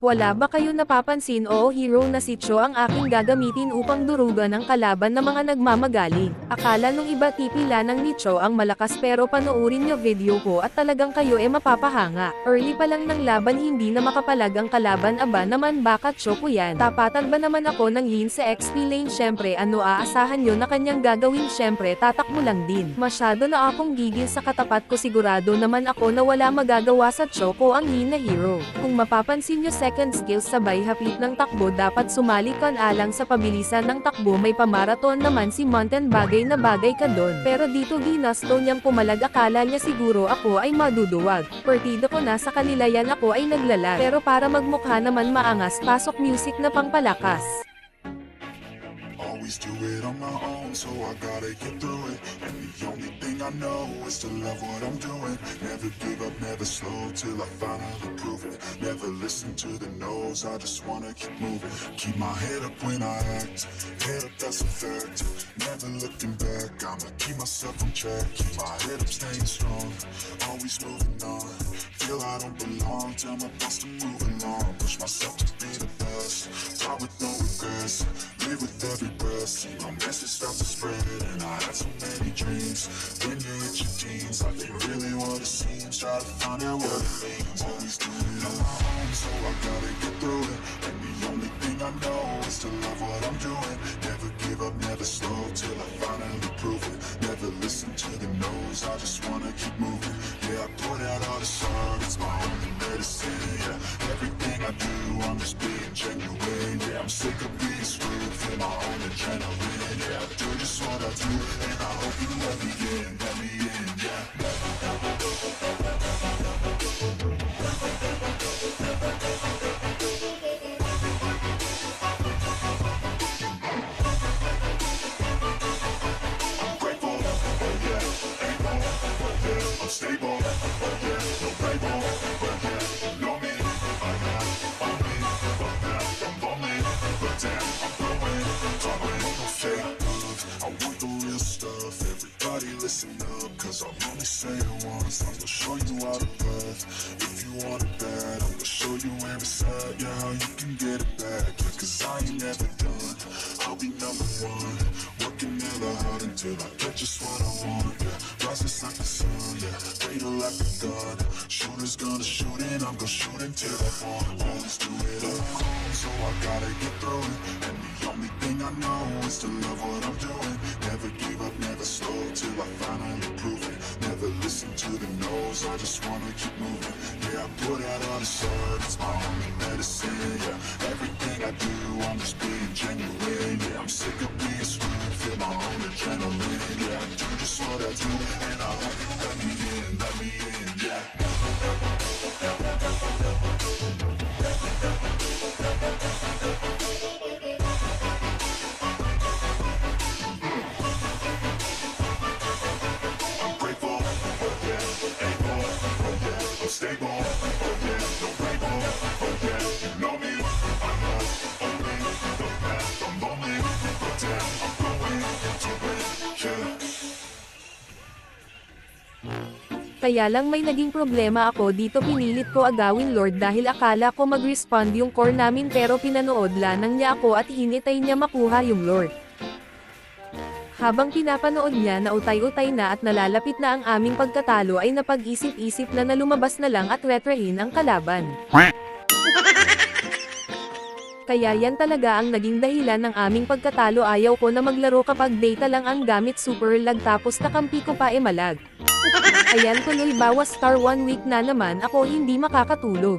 Wala ba kayo napapansin o hero na si Cho ang aking gagamitin upang durugan ng kalaban na mga nagmamagaling? Akala nung iba tipila ng ni Cho ang malakas pero panoorin nyo video ko at talagang kayo mapapahanga. Early pa lang ng laban hindi na makapalag ang kalaban, aba naman baka Cho ko yan. Tapatan ba naman ako ng lean sa XP lane? Syempre ano aasahan nyo na kanyang gagawin? Syempre tatakbo lang din. Masyado na akong gigil sa katapat ko, sigurado naman ako na wala magagawa sa Cho ko ang lean na hero. Kung mapapansin nyo second skills sabay haplit ng takbo, dapat sumali kan alang sa pabilisan ng takbo, may pamaraton naman si Mountain, bagay na bagay ka doon. Pero dito ginasto niyang pumalag, akala niya siguro ako ay maduduwag. Partido ko na sa kanila yan, ako ay naglalag. Pero para magmukha naman maangas, pasok music na pangpalakas. Always do it on my own, so I gotta get through it. And the only thing I know is to love what I'm doing. Never give up, never slow, till I finally prove it. Never listen to the no's, I just wanna keep moving. Keep my head up when I act, head up, that's a fact. Never looking back, I'ma keep myself on track. Keep my head up, staying strong, always moving on. Feel I don't belong, tell my boss to move along. Push myself to be the best, die with no regrets. Live with every breath, see my message start to spread. And I had so many dreams, when you hit your teens, like they really wanna see and try to find out what it means. Always do it on my own, so I gotta get through it. And the only thing I know is to love what I'm doing. Never give up, never slow, till I finally prove it. Never listen to the no's, I just wanna keep moving. Yeah, I put out all the sun, it's my only medicine. Yeah, everything I do, I'm just being genuine. Yeah, I'm sick of being screwed, feel my own adrenaline. Yeah, I do just what I do, and I hope you let me in, yeah. I'm grateful, oh yeah, able, oh yeah, I'm stable, oh yeah, no label, oh yeah, you know me, oh yeah, on me, fuck that, I'm lonely, but damn, I'm growing, talking, no fake love, I want the real stuff, everybody listen up, cause I'll only say it once, I'm gonna show you how to love, if you want it bad, I'm gonna show you where it's at, yeah, how you can get it back, yeah, cause I ain't never done, I'll be number one, working hella hard until I get just what I want, yeah, rises like the sun, yeah, fatal like a gun, shooters gonna shoot and I'm gonna shoot until I fall, always do it alone, so I gotta get through it, and the only thing I know is to love what I'm doing, never give up, never slow, till I finally prove it, never listen to the no's, I just wanna keep moving, yeah, I put out all the sun, it's my only medicine, yeah, everything I do, I'm just being genuine, yeah, I'm sick of being screwed, feel my own adrenaline, yeah, I do just what I do, and I hope you let me in, yeah. I'm grateful, oh yeah, able, oh yeah, I'm stable, oh yeah, no label, oh yeah, you know me, I know, only the path, I'm lonely, but damn, I'm growing into it, yeah. Kaya lang may naging problema ako dito, pinilit ko agawin Lord dahil akala ko mag-respond yung core namin, pero pinanood lanang niya ako at hinintay niya makuha yung Lord. Habang pinapanood niya na utay-utay na at nalalapit na ang aming pagkatalo, ay napag-isip-isip na lumabas na lang at retrahin ang kalaban. Kaya yan talaga ang naging dahilan ng aming pagkatalo, ayaw ko na maglaro kapag data lang ang gamit, super lag, tapos nakampi ko pa malag. Ayan tuloy, bawas star 1 week na naman ako hindi makakatulog.